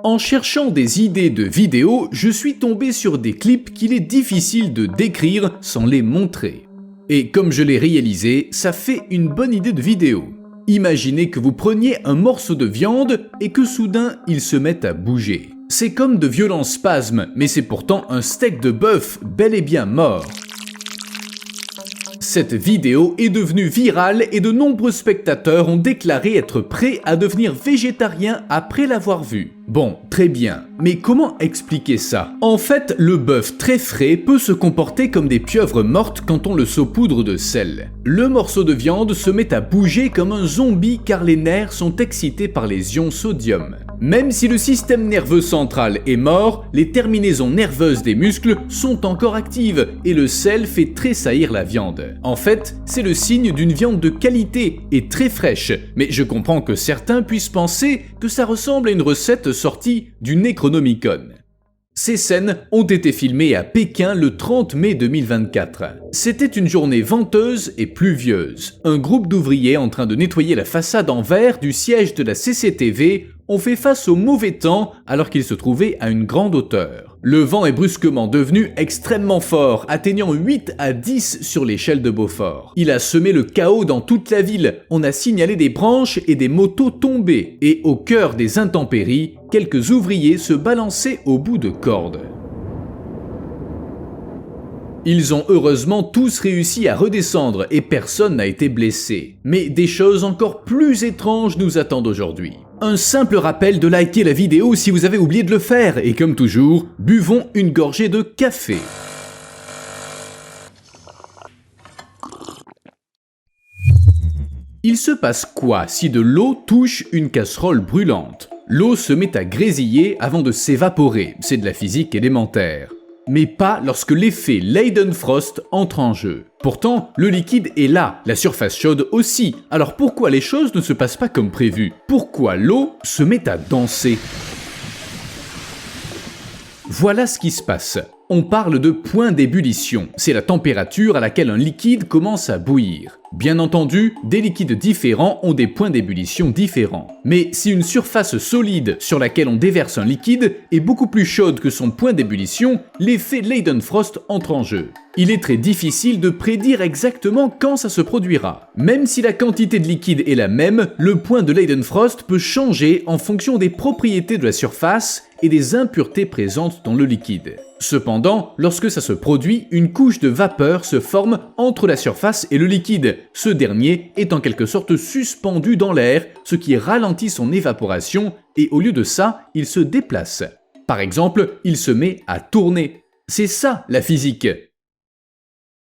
En cherchant des idées de vidéos, je suis tombé sur des clips qu'il est difficile de décrire sans les montrer. Et comme je l'ai réalisé, ça fait une bonne idée de vidéo. Imaginez que vous preniez un morceau de viande et que soudain il se mette à bouger. C'est comme de violents spasmes, mais c'est pourtant un steak de bœuf bel et bien mort. Cette vidéo est devenue virale et de nombreux spectateurs ont déclaré être prêts à devenir végétariens après l'avoir vue. Bon, très bien, mais comment expliquer ça? En fait, le bœuf très frais peut se comporter comme des pieuvres mortes quand on le saupoudre de sel. Le morceau de viande se met à bouger comme un zombie car les nerfs sont excités par les ions sodium. Même si le système nerveux central est mort, les terminaisons nerveuses des muscles sont encore actives et le sel fait tressaillir la viande. En fait, c'est le signe d'une viande de qualité et très fraîche, mais je comprends que certains puissent penser que ça ressemble à une recette sortie du Necronomicon. Ces scènes ont été filmées à Pékin le 30 mai 2024. C'était une journée venteuse et pluvieuse. Un groupe d'ouvriers en train de nettoyer la façade en verre du siège de la CCTV ont fait face au mauvais temps alors qu'ils se trouvaient à une grande hauteur. Le vent est brusquement devenu extrêmement fort, atteignant 8 à 10 sur l'échelle de Beaufort. Il a semé le chaos dans toute la ville, on a signalé des branches et des motos tombées, et au cœur des intempéries, quelques ouvriers se balançaient au bout de cordes. Ils ont heureusement tous réussi à redescendre et personne n'a été blessé. Mais des choses encore plus étranges nous attendent aujourd'hui. Un simple rappel de liker la vidéo si vous avez oublié de le faire et comme toujours, buvons une gorgée de café. Il se passe quoi si de l'eau touche une casserole brûlante? L'eau se met à grésiller avant de s'évaporer, c'est de la physique élémentaire. Mais pas lorsque l'effet Leidenfrost entre en jeu. Pourtant, le liquide est là, la surface chaude aussi. Alors pourquoi les choses ne se passent pas comme prévu? Pourquoi l'eau se met à danser? Voilà ce qui se passe. On parle de point d'ébullition. C'est la température à laquelle un liquide commence à bouillir. Bien entendu, des liquides différents ont des points d'ébullition différents. Mais si une surface solide sur laquelle on déverse un liquide est beaucoup plus chaude que son point d'ébullition, l'effet Leidenfrost entre en jeu. Il est très difficile de prédire exactement quand ça se produira. Même si la quantité de liquide est la même, le point de Leidenfrost peut changer en fonction des propriétés de la surface et des impuretés présentes dans le liquide. Cependant, lorsque ça se produit, une couche de vapeur se forme entre la surface et le liquide. Ce dernier est en quelque sorte suspendu dans l'air, ce qui ralentit son évaporation et au lieu de ça, il se déplace. Par exemple, il se met à tourner. C'est ça la physique.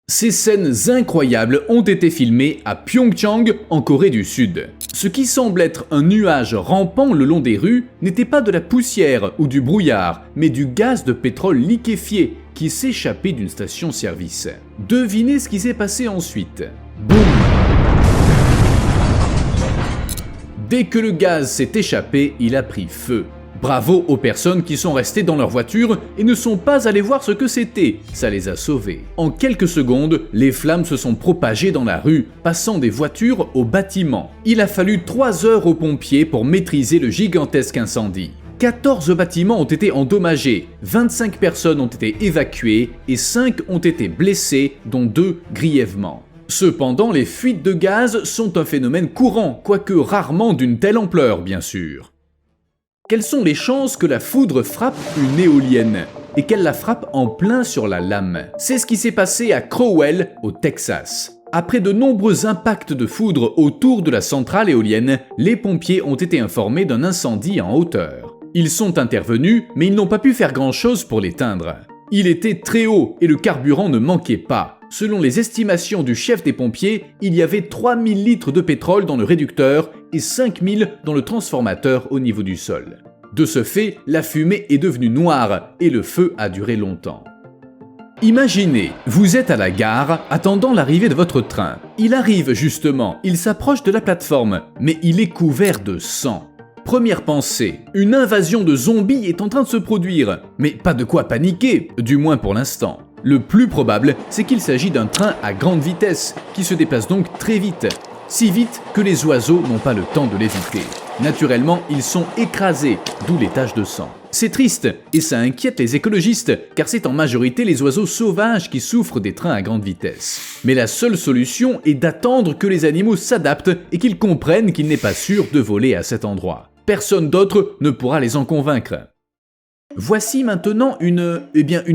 Ces scènes incroyables ont été filmées à Pyeongchang, en Corée du Sud. Ce qui semble être un nuage rampant le long des rues n'était pas de la poussière ou du brouillard, mais du gaz de pétrole liquéfié qui s'échappait d'une station-service. Devinez ce qui s'est passé ensuite. Boum! Dès que le gaz s'est échappé, il a pris feu. Bravo aux personnes qui sont restées dans leur voiture et ne sont pas allées voir ce que c'était, ça les a sauvés. En quelques secondes, les flammes se sont propagées dans la rue, passant des voitures aux bâtiments. Il a fallu 3 heures aux pompiers pour maîtriser le gigantesque incendie. 14 bâtiments ont été endommagés, 25 personnes ont été évacuées et 5 ont été blessées, dont 2 grièvement. Cependant, les fuites de gaz sont un phénomène courant, quoique rarement d'une telle ampleur, bien sûr. Quelles sont les chances que la foudre frappe une éolienne et qu'elle la frappe en plein sur la lame? C'est ce qui s'est passé à Crowell, au Texas. Après de nombreux impacts de foudre autour de la centrale éolienne, les pompiers ont été informés d'un incendie en hauteur. Ils sont intervenus, mais ils n'ont pas pu faire grand-chose pour l'éteindre. Il était très haut et le carburant ne manquait pas. Selon les estimations du chef des pompiers, il y avait 3000 litres de pétrole dans le réducteur et 5000 dans le transformateur au niveau du sol. De ce fait, la fumée est devenue noire et le feu a duré longtemps. Imaginez, vous êtes à la gare, attendant l'arrivée de votre train. Il arrive justement, il s'approche de la plateforme, mais il est couvert de sang. Première pensée, une invasion de zombies est en train de se produire, mais pas de quoi paniquer, du moins pour l'instant. Le plus probable, c'est qu'il s'agit d'un train à grande vitesse, qui se déplace donc très vite, si vite que les oiseaux n'ont pas le temps de l'éviter. Naturellement, ils sont écrasés, d'où les taches de sang. C'est triste, et ça inquiète les écologistes, car c'est en majorité les oiseaux sauvages qui souffrent des trains à grande vitesse. Mais la seule solution est d'attendre que les animaux s'adaptent et qu'ils comprennent qu'il n'est pas sûr de voler à cet endroit. Personne d'autre ne pourra les en convaincre. Voici maintenant une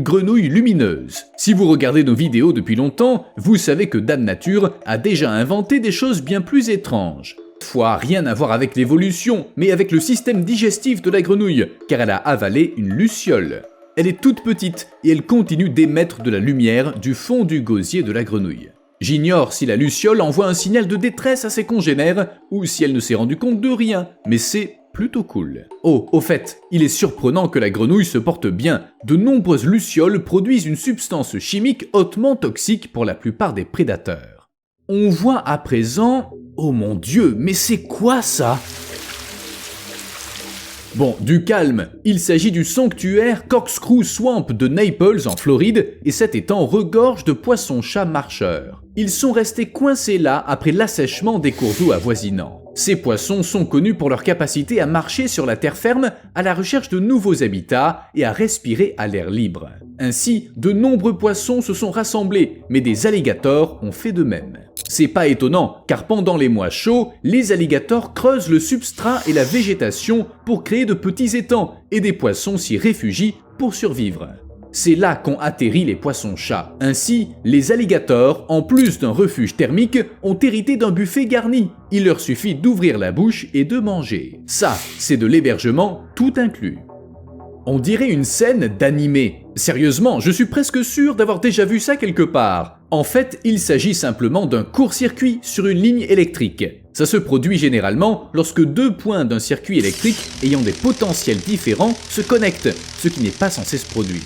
grenouille lumineuse. Si vous regardez nos vidéos depuis longtemps, vous savez que Dame Nature a déjà inventé des choses bien plus étranges. Toutefois, rien à voir avec l'évolution, mais avec le système digestif de la grenouille, car elle a avalé une luciole. Elle est toute petite et elle continue d'émettre de la lumière du fond du gosier de la grenouille. J'ignore si la luciole envoie un signal de détresse à ses congénères ou si elle ne s'est rendue compte de rien, mais c'est plutôt cool. Oh, au fait, il est surprenant que la grenouille se porte bien. De nombreuses lucioles produisent une substance chimique hautement toxique pour la plupart des prédateurs. On voit à présent... Oh mon Dieu, mais c'est quoi ça ? Bon, du calme, il s'agit du sanctuaire Corkscrew Swamp de Naples en Floride et cet étang regorge de poissons-chats marcheurs. Ils sont restés coincés là après l'assèchement des cours d'eau avoisinants. Ces poissons sont connus pour leur capacité à marcher sur la terre ferme à la recherche de nouveaux habitats et à respirer à l'air libre. Ainsi, de nombreux poissons se sont rassemblés, mais des alligators ont fait de même. C'est pas étonnant, car pendant les mois chauds, les alligators creusent le substrat et la végétation pour créer de petits étangs, et des poissons s'y réfugient pour survivre. C'est là qu'ont atterri les poissons-chats. Ainsi, les alligators, en plus d'un refuge thermique, ont hérité d'un buffet garni. Il leur suffit d'ouvrir la bouche et de manger. Ça, c'est de l'hébergement tout inclus. On dirait une scène d'animé. Sérieusement, je suis presque sûr d'avoir déjà vu ça quelque part. En fait, il s'agit simplement d'un court-circuit sur une ligne électrique. Ça se produit généralement lorsque deux points d'un circuit électrique ayant des potentiels différents se connectent, ce qui n'est pas censé se produire.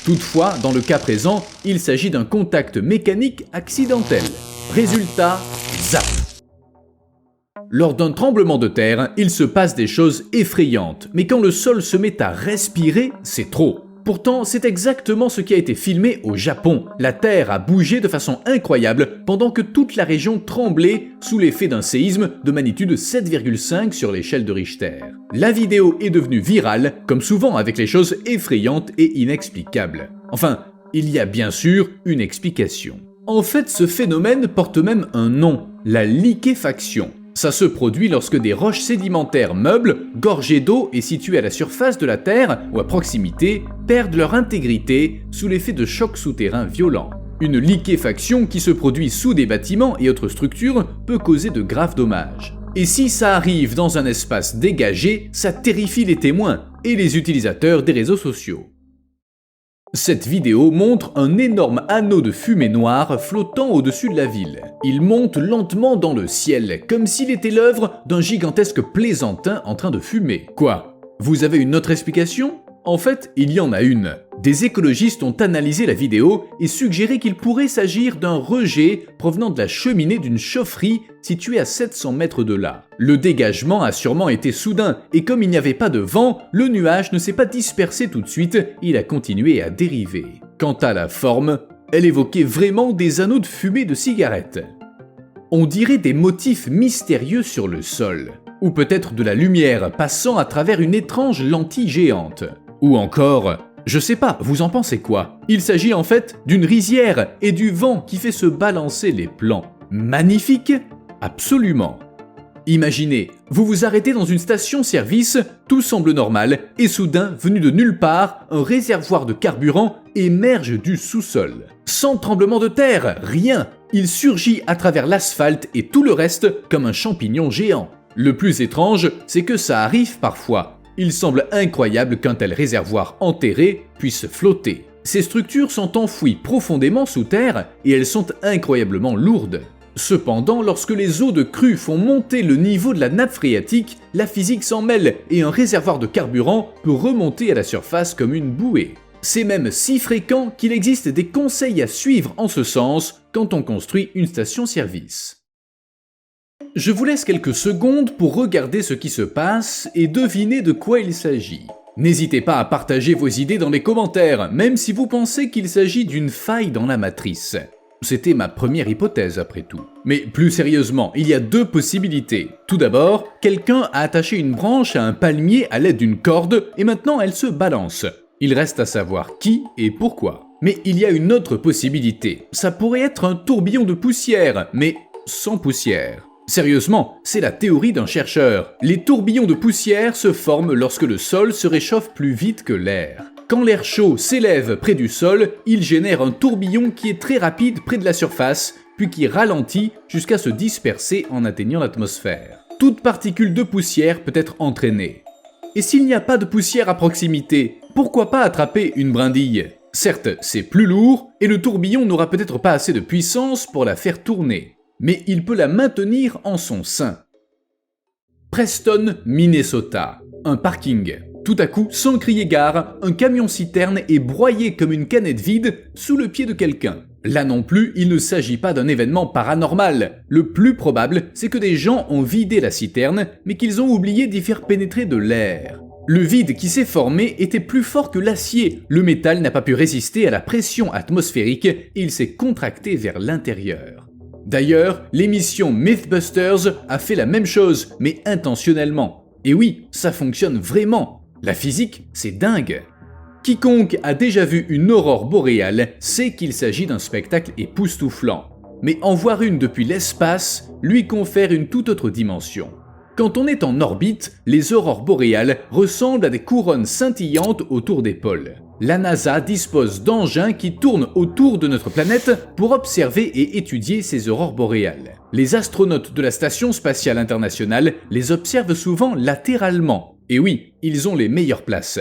Toutefois, dans le cas présent, il s'agit d'un contact mécanique accidentel. Résultat, zap! Lors d'un tremblement de terre, il se passe des choses effrayantes, mais quand le sol se met à respirer, c'est trop. Pourtant, c'est exactement ce qui a été filmé au Japon. La terre a bougé de façon incroyable pendant que toute la région tremblait sous l'effet d'un séisme de magnitude 7,5 sur l'échelle de Richter. La vidéo est devenue virale, comme souvent avec les choses effrayantes et inexplicables. Enfin, il y a bien sûr une explication. En fait, ce phénomène porte même un nom, la liquéfaction. Ça se produit lorsque des roches sédimentaires meubles, gorgées d'eau et situées à la surface de la Terre ou à proximité, perdent leur intégrité sous l'effet de chocs souterrains violents. Une liquéfaction qui se produit sous des bâtiments et autres structures peut causer de graves dommages. Et si ça arrive dans un espace dégagé, ça terrifie les témoins et les utilisateurs des réseaux sociaux. Cette vidéo montre un énorme anneau de fumée noire flottant au-dessus de la ville. Il monte lentement dans le ciel, comme s'il était l'œuvre d'un gigantesque plaisantin en train de fumer. Quoi ? Vous avez une autre explication ? En fait, il y en a une. Des écologistes ont analysé la vidéo et suggéré qu'il pourrait s'agir d'un rejet provenant de la cheminée d'une chaufferie située à 700 mètres de là. Le dégagement a sûrement été soudain et comme il n'y avait pas de vent, le nuage ne s'est pas dispersé tout de suite, il a continué à dériver. Quant à la forme, elle évoquait vraiment des anneaux de fumée de cigarettes. On dirait des motifs mystérieux sur le sol, ou peut-être de la lumière passant à travers une étrange lentille géante. Ou encore... Je sais pas, vous en pensez quoi ? Il s'agit en fait d'une rizière et du vent qui fait se balancer les plants. Magnifique ? Absolument. Imaginez, vous vous arrêtez dans une station-service, tout semble normal, et soudain, venu de nulle part, un réservoir de carburant émerge du sous-sol. Sans tremblement de terre, rien. Il surgit à travers l'asphalte et tout le reste comme un champignon géant. Le plus étrange, c'est que ça arrive parfois. Il semble incroyable qu'un tel réservoir enterré puisse flotter. Ces structures sont enfouies profondément sous terre et elles sont incroyablement lourdes. Cependant, lorsque les eaux de crue font monter le niveau de la nappe phréatique, la physique s'en mêle et un réservoir de carburant peut remonter à la surface comme une bouée. C'est même si fréquent qu'il existe des conseils à suivre en ce sens quand on construit une station-service. Je vous laisse quelques secondes pour regarder ce qui se passe et deviner de quoi il s'agit. N'hésitez pas à partager vos idées dans les commentaires, même si vous pensez qu'il s'agit d'une faille dans la matrice. C'était ma première hypothèse après tout. Mais plus sérieusement, il y a deux possibilités. Tout d'abord, quelqu'un a attaché une branche à un palmier à l'aide d'une corde et maintenant elle se balance. Il reste à savoir qui et pourquoi. Mais il y a une autre possibilité. Ça pourrait être un tourbillon de poussière, mais sans poussière. Sérieusement, c'est la théorie d'un chercheur. Les tourbillons de poussière se forment lorsque le sol se réchauffe plus vite que l'air. Quand l'air chaud s'élève près du sol, il génère un tourbillon qui est très rapide près de la surface, puis qui ralentit jusqu'à se disperser en atteignant l'atmosphère. Toute particule de poussière peut être entraînée. Et s'il n'y a pas de poussière à proximité, pourquoi pas attraper une brindille ? Certes, c'est plus lourd, et le tourbillon n'aura peut-être pas assez de puissance pour la faire tourner, mais il peut la maintenir en son sein. Preston, Minnesota. Un parking. Tout à coup, sans crier gare, un camion-citerne est broyé comme une canette vide sous le pied de quelqu'un. Là non plus, il ne s'agit pas d'un événement paranormal. Le plus probable, c'est que des gens ont vidé la citerne, mais qu'ils ont oublié d'y faire pénétrer de l'air. Le vide qui s'est formé était plus fort que l'acier. Le métal n'a pas pu résister à la pression atmosphérique et il s'est contracté vers l'intérieur. D'ailleurs, l'émission Mythbusters a fait la même chose, mais intentionnellement. Et oui, ça fonctionne vraiment. La physique, c'est dingue. Quiconque a déjà vu une aurore boréale sait qu'il s'agit d'un spectacle époustouflant. Mais en voir une depuis l'espace lui confère une toute autre dimension. Quand on est en orbite, les aurores boréales ressemblent à des couronnes scintillantes autour des pôles. La NASA dispose d'engins qui tournent autour de notre planète pour observer et étudier ces aurores boréales. Les astronautes de la Station spatiale internationale les observent souvent latéralement. Et oui, ils ont les meilleures places.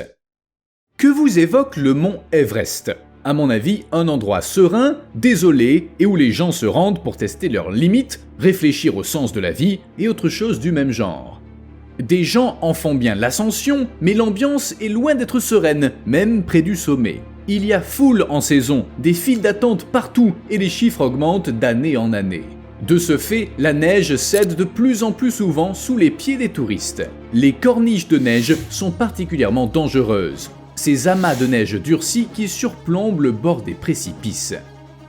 Que vous évoque le mont Everest ? À mon avis, un endroit serein, désolé et où les gens se rendent pour tester leurs limites, réfléchir au sens de la vie et autre chose du même genre. Des gens en font bien l'ascension, mais l'ambiance est loin d'être sereine, même près du sommet. Il y a foule en saison, des files d'attente partout et les chiffres augmentent d'année en année. De ce fait, la neige cède de plus en plus souvent sous les pieds des touristes. Les corniches de neige sont particulièrement dangereuses. Ces amas de neige durcie qui surplombent le bord des précipices.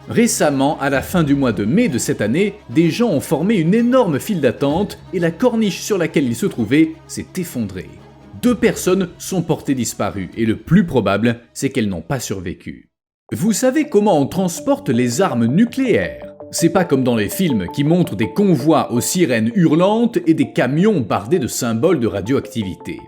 Récemment, à la fin du mois de mai de cette année, des gens ont formé une énorme file d'attente et la corniche sur laquelle ils se trouvaient s'est effondrée. 2 personnes sont portées disparues et le plus probable, c'est qu'elles n'ont pas survécu. Vous savez comment on transporte les armes nucléaires ? C'est pas comme dans les films qui montrent des convois aux sirènes hurlantes et des camions bardés de symboles de radioactivité.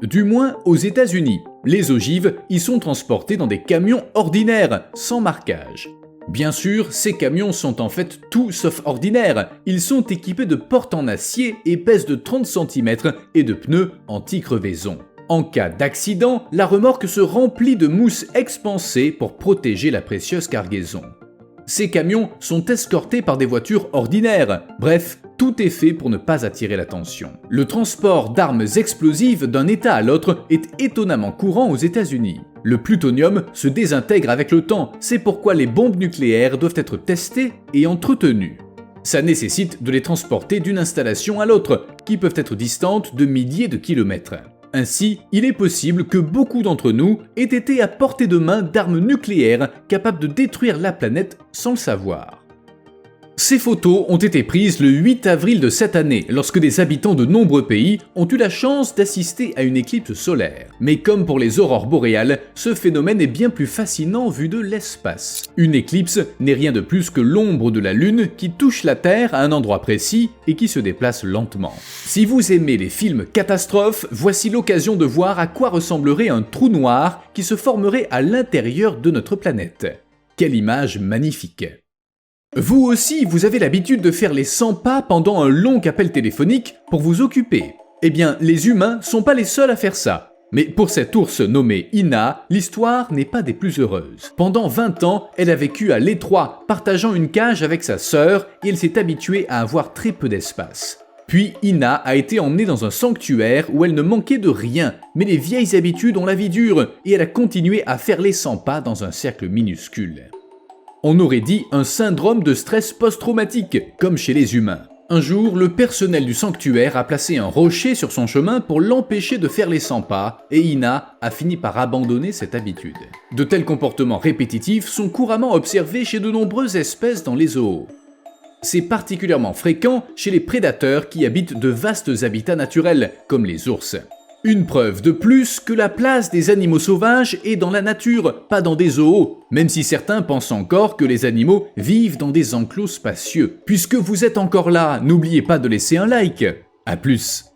Du moins aux États-Unis, les ogives y sont transportés dans des camions ordinaires, sans marquage. Bien sûr, ces camions sont en fait tout sauf ordinaires. Ils sont équipés de portes en acier et pèsent de 30 cm et de pneus anti-crevaison. En cas d'accident, la remorque se remplit de mousse expansée pour protéger la précieuse cargaison. Ces camions sont escortés par des voitures ordinaires. Bref, tout est fait pour ne pas attirer l'attention. Le transport d'armes explosives d'un État à l'autre est étonnamment courant aux États-Unis. Le plutonium se désintègre avec le temps, c'est pourquoi les bombes nucléaires doivent être testées et entretenues. Ça nécessite de les transporter d'une installation à l'autre, qui peuvent être distantes de milliers de kilomètres. Ainsi, il est possible que beaucoup d'entre nous aient été à portée de main d'armes nucléaires capables de détruire la planète sans le savoir. Ces photos ont été prises le 8 avril de cette année, lorsque des habitants de nombreux pays ont eu la chance d'assister à une éclipse solaire. Mais comme pour les aurores boréales, ce phénomène est bien plus fascinant vu de l'espace. Une éclipse n'est rien de plus que l'ombre de la Lune qui touche la Terre à un endroit précis et qui se déplace lentement. Si vous aimez les films catastrophes, voici l'occasion de voir à quoi ressemblerait un trou noir qui se formerait à l'intérieur de notre planète. Quelle image magnifique! Vous aussi, vous avez l'habitude de faire les 100 pas pendant un long appel téléphonique pour vous occuper. Eh bien, les humains sont pas les seuls à faire ça. Mais pour cette ours nommée Ina, l'histoire n'est pas des plus heureuses. Pendant 20 ans, elle a vécu à l'étroit, partageant une cage avec sa sœur, et elle s'est habituée à avoir très peu d'espace. Puis Ina a été emmenée dans un sanctuaire où elle ne manquait de rien, mais les vieilles habitudes ont la vie dure, et elle a continué à faire les 100 pas dans un cercle minuscule. On aurait dit un syndrome de stress post-traumatique, comme chez les humains. Un jour, le personnel du sanctuaire a placé un rocher sur son chemin pour l'empêcher de faire les 100 pas, et Ina a fini par abandonner cette habitude. De tels comportements répétitifs sont couramment observés chez de nombreuses espèces dans les zoos. C'est particulièrement fréquent chez les prédateurs qui habitent de vastes habitats naturels, comme les ours. Une preuve de plus que la place des animaux sauvages est dans la nature, pas dans des zoos, même si certains pensent encore que les animaux vivent dans des enclos spacieux. Puisque vous êtes encore là, n'oubliez pas de laisser un like. À plus.